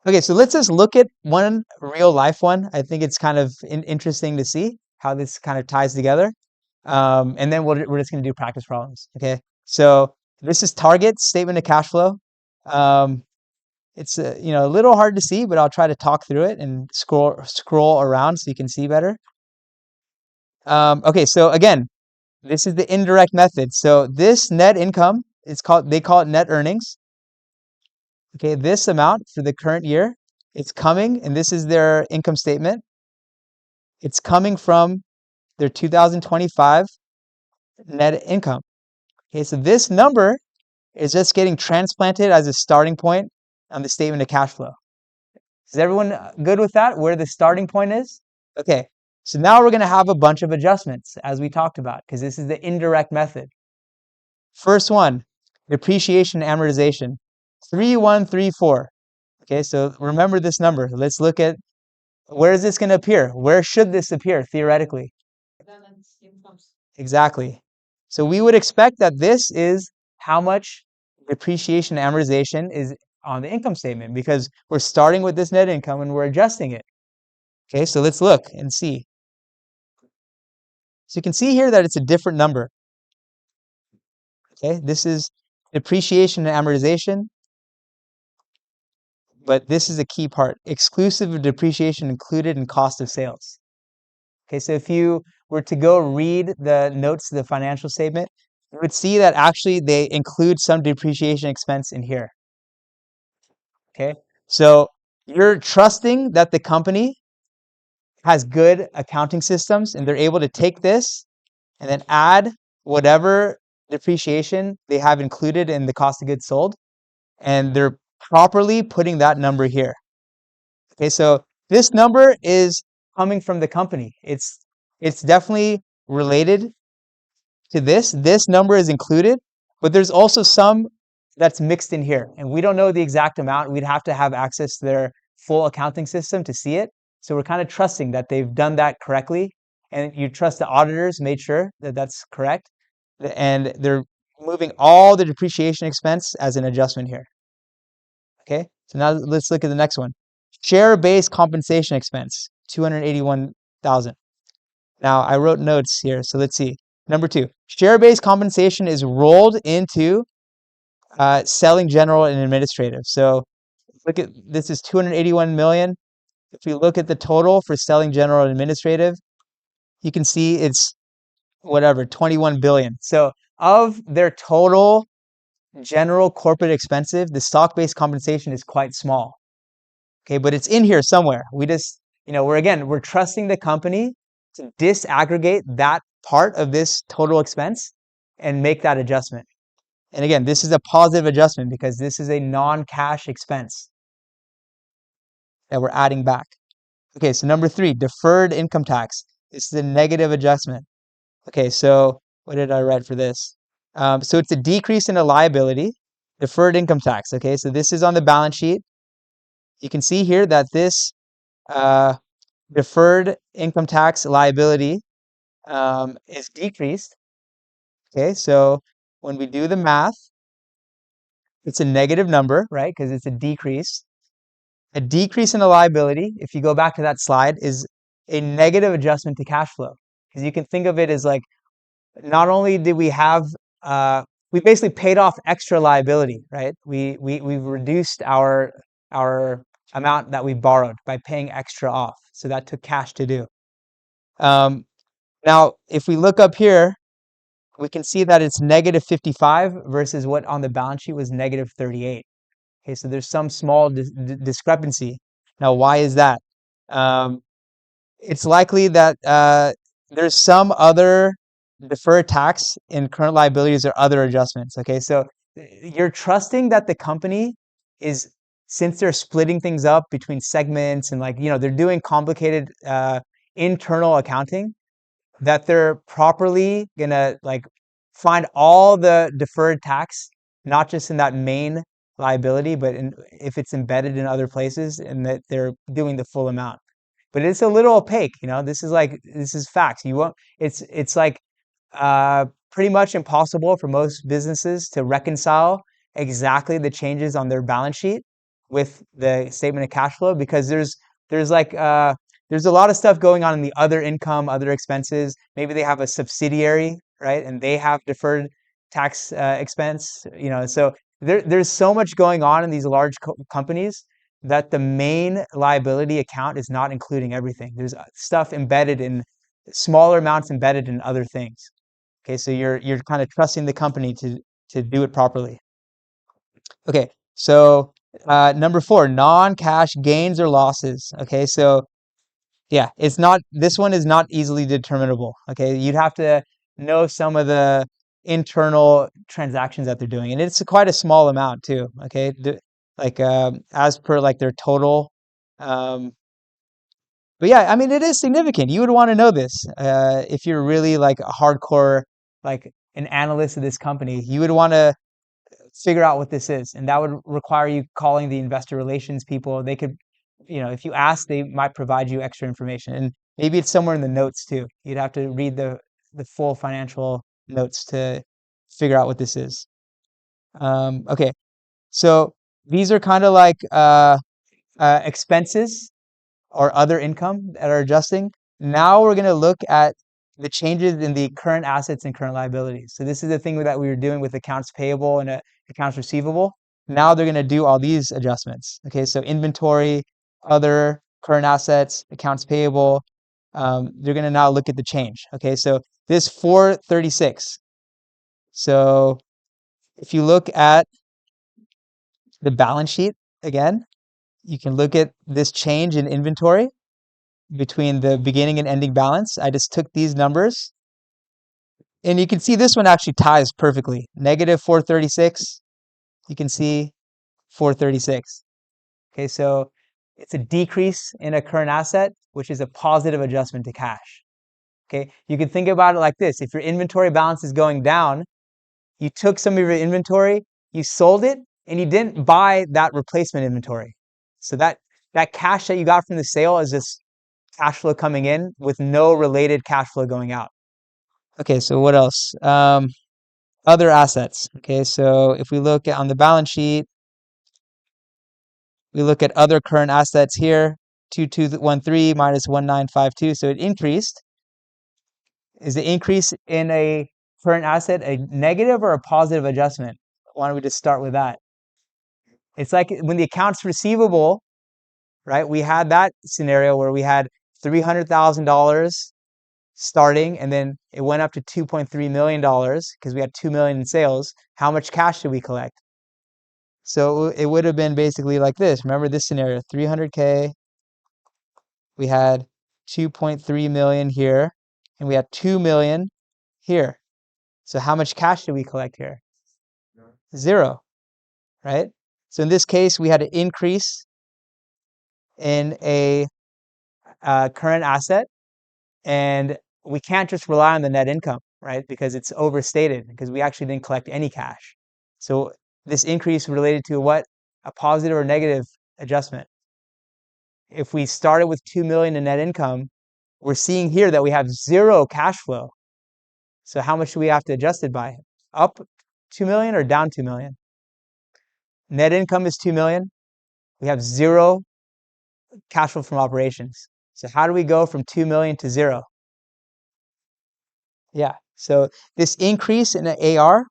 Okay, so let's just look at one real life one. I think it's kind of interesting to see how this kind of ties together. And then we're just going to do practice problems. Okay, so this is target statement of cash flow. Um, it's a little hard to see, but I'll try to talk through it and scroll around so you can see better. Okay, so again, this is the indirect method. So this net income they call it net earnings. Okay, this amount for the current year, it's coming, and this is their income statement. It's coming from their 2025 net income. Okay, so this number is just getting transplanted as a starting point on the statement of cash flow. Is everyone good with that, where the starting point is? Okay, so now we're going to have a bunch of adjustments, as we talked about, because this is the indirect method. First one, depreciation and amortization, 3134. Okay, so remember this number. Let's look at where is this going to appear? Where should this appear theoretically? Exactly. So we would expect that this is how much depreciation and amortization is on the income statement because we're starting with this net income and we're adjusting it. Okay, so let's look and see. So you can see here that it's a different number. Okay, this is depreciation and amortization, but this is a key part. Exclusive of depreciation included in cost of sales. Okay, so if you were to go read the notes to the financial statement, you would see that actually they include some depreciation expense in here. Okay, so you're trusting that the company has good accounting systems and they're able to take this and then add whatever depreciation they have included in the cost of goods sold, and they're properly putting that number here. Okay, so this number is coming from the company. It's definitely related to this. This number is included, but there's also some that's mixed in here, and we don't know the exact amount. We'd have to have access to their full accounting system to see it. So we're kind of trusting that they've done that correctly, and you trust the auditors made sure that that's correct, and they're moving all the depreciation expense as an adjustment here. Okay, so now let's look at the next one. Share-based compensation expense, 281,000. Now I wrote notes here, so let's see. Number 2, share-based compensation is rolled into selling general and administrative. So look at this is 281 million. If we look at the total for selling general and administrative, you can see it's whatever 21 billion. So of their total general corporate expenses, the stock-based compensation is quite small. Okay, but it's in here somewhere. We just, we're trusting the company to disaggregate that part of this total expense and make that adjustment. And again, this is a positive adjustment because this is a non-cash expense that we're adding back. Okay, so number 3, deferred income tax. This is a negative adjustment. Okay, so what did I write for this? So it's a decrease in a liability, deferred income tax. Okay, so this is on the balance sheet. You can see here that this deferred income tax liability is decreased. Okay, so when we do the math, it's a negative number, right? Because it's a decrease. A decrease in the liability, if you go back to that slide, is a negative adjustment to cash flow. Because you can think of it as like, not only did we have, we basically paid off extra liability, right? We've reduced our amount that we borrowed by paying extra off. So that took cash to do. Now, if we look up here, we can see that it's negative 55 versus what on the balance sheet was negative 38. Okay, so there's some small discrepancy. Now, why is that? It's likely that there's some other deferred tax in current liabilities or other adjustments. Okay, so you're trusting that the company is, since they're splitting things up between segments and they're doing complicated internal accounting, that they're properly gonna find all the deferred tax, not just in that main liability, but if it's embedded in other places, and that they're doing the full amount. But it's a little opaque, this is facts. It's like pretty much impossible for most businesses to reconcile exactly the changes on their balance sheet with the statement of cash flow, because there's like there's a lot of stuff going on in the other income, other expenses. Maybe they have a subsidiary, right, and they have deferred tax expense. So there's so much going on in these large companies that the main liability account is not including everything. There's stuff embedded in smaller amounts embedded in other things. Okay, so you're kind of trusting the company to do it properly. Okay, so number 4, non-cash gains or losses. Okay, so yeah, this one is not easily determinable. Okay, you'd have to know some of the internal transactions that they're doing, and it's quite a small amount too. Okay, like as per like their total. Um, but yeah, I mean, it is significant. You would want to know this if you're really like a hardcore, like an analyst of this company. You would want to figure out what this is, and that would require you calling the investor relations people. They could, if you ask, they might provide you extra information, and maybe it's somewhere in the notes too. You'd have to read the full financial notes to figure out what this is. Okay, so these are kind of like expenses or other income that are adjusting. Now we're going to look at the changes in the current assets and current liabilities. So this is the thing that we were doing with accounts payable and accounts receivable. Now they're going to do all these adjustments. Okay, so inventory, other current assets, accounts payable. They're going to now look at the change. Okay, so this 436. So if you look at the balance sheet again, you can look at this change in inventory between the beginning and ending balance. I just took these numbers, and you can see this one actually ties perfectly. Negative 436, you can see 436. Okay, so it's a decrease in a current asset, which is a positive adjustment to cash. Okay, you can think about it like this. If your inventory balance is going down, you took some of your inventory, you sold it, and you didn't buy that replacement inventory. So that cash that you got from the sale is just cash flow coming in with no related cash flow going out. Okay, so what else? Other assets. Okay, so if we look on the balance sheet, we look at other current assets here, 2213 minus 1952. So it increased. Is the increase in a current asset a negative or a positive adjustment? Why don't we just start with that? It's like when the accounts receivable, right? We had that scenario where we had $300,000 starting, and then it went up to $2.3 million because we had 2 million in sales. How much cash did we collect? So it would have been basically like this. Remember this scenario, 300K, we had 2.3 million here, and we had 2 million here. So how much cash did we collect here? 0, right? So in this case, we had an increase in a current asset, and we can't just rely on the net income, right? Because it's overstated, because we actually didn't collect any cash. So this increase related to what? A positive or negative adjustment. If we started with 2 million in net income, we're seeing here that we have 0 cash flow. So how much do we have to adjust it by? Up 2 million or down 2 million? Net income is 2 million. We have 0 cash flow from operations. So how do we go from 2 million to 0? Yeah, so this increase in the AR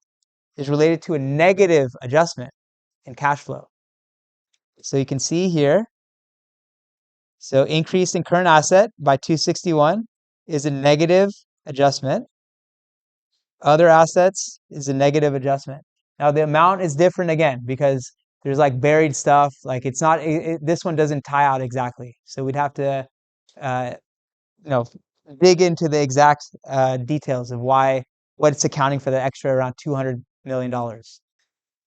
is related to a negative adjustment in cash flow. So you can see here, so increase in current asset by 261 is a negative adjustment. Other assets is a negative adjustment. Now the amount is different again because there's like buried stuff. Like it's not, this one doesn't tie out exactly. So we'd have to, dig into the exact details of what it's accounting for the extra around $200 million.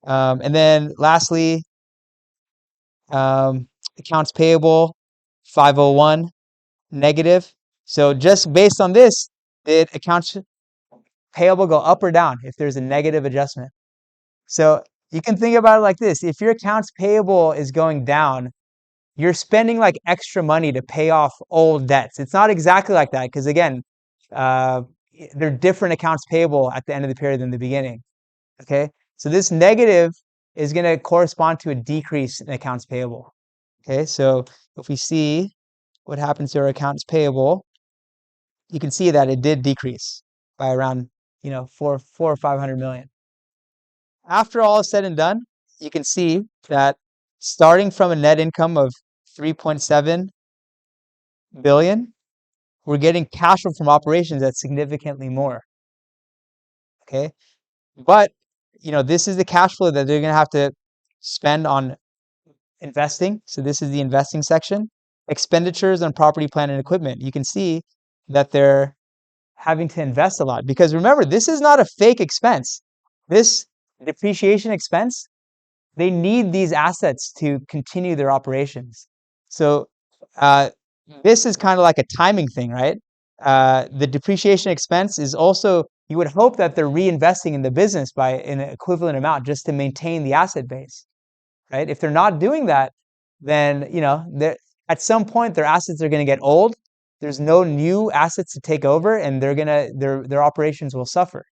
And then lastly, accounts payable, 501, negative. So just based on this, did accounts payable go up or down if there's a negative adjustment? So you can think about it like this. If your accounts payable is going down, you're spending like extra money to pay off old debts. It's not exactly like that because again, they're different accounts payable at the end of the period than the beginning. Okay, so this negative is going to correspond to a decrease in accounts payable. Okay, so if we see what happens to our accounts payable, you can see that it did decrease by around, four or 500 million. After all is said and done, you can see that starting from a net income of 3.7 billion, we're getting cash flow from operations that's significantly more. Okay, but this is the cash flow that they're going to have to spend on investing. So this is the investing section. Expenditures on property, plant, and equipment. You can see that they're having to invest a lot because remember, this is not a fake expense. This depreciation expense, they need these assets to continue their operations. So this is kind of like a timing thing, right? The depreciation expense is also, you would hope that they're reinvesting in the business by an equivalent amount just to maintain the asset base, right? If they're not doing that, then at some point their assets are going to get old. There's no new assets to take over, and their operations will suffer.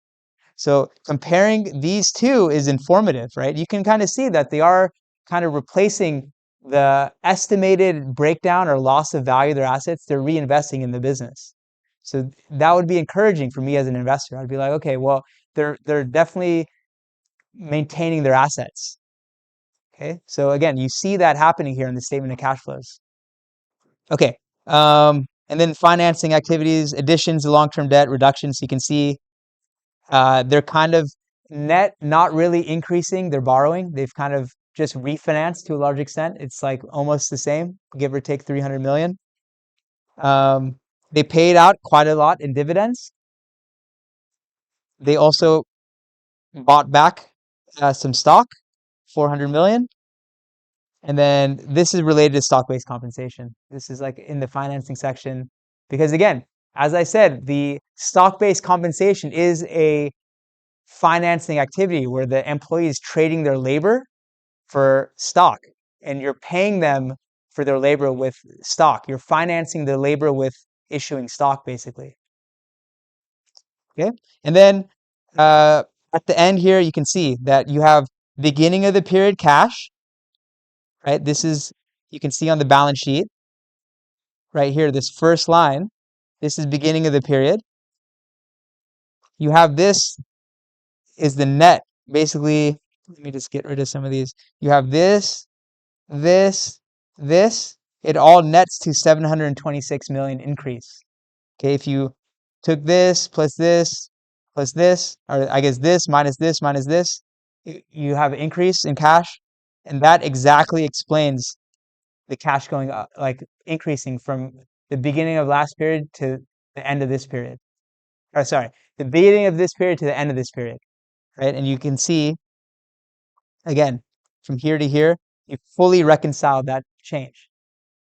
So comparing these two is informative, right? You can kind of see that they are kind of replacing the estimated breakdown or loss of value of their assets. They're reinvesting in the business. So that would be encouraging for me as an investor. I'd be like, okay, well, they're definitely maintaining their assets. Okay, so again, you see that happening here in the statement of cash flows. Okay, and then financing activities, additions to long-term debt, reductions. You can see they're kind of net not really increasing their borrowing. They've kind of just refinanced to a large extent. It's like almost the same, give or take 300 million. They paid out quite a lot in dividends. They also bought back some stock, 400 million. And then this is related to stock-based compensation. This is like in the financing section. Because again, as I said, the stock-based compensation is a financing activity where the employee is trading their labor for stock. And you're paying them for their labor with stock. You're financing the labor with issuing stock, basically. Okay? And then at the end here, you can see that you have beginning of the period cash. Right? This is, you can see on the balance sheet, right here, this first line, this is beginning of the period. You have this is the net. Basically, let me just get rid of some of these. You have this, this, this. It all nets to 726 million increase. Okay, if you took this, or I guess this, minus this, you have an increase in cash. And that exactly explains the cash going up, like increasing from the beginning of last period to the end of this period. Or sorry, the beginning of this period to the end of this period, right? And you can see, again, from here to here, you fully reconcile that change.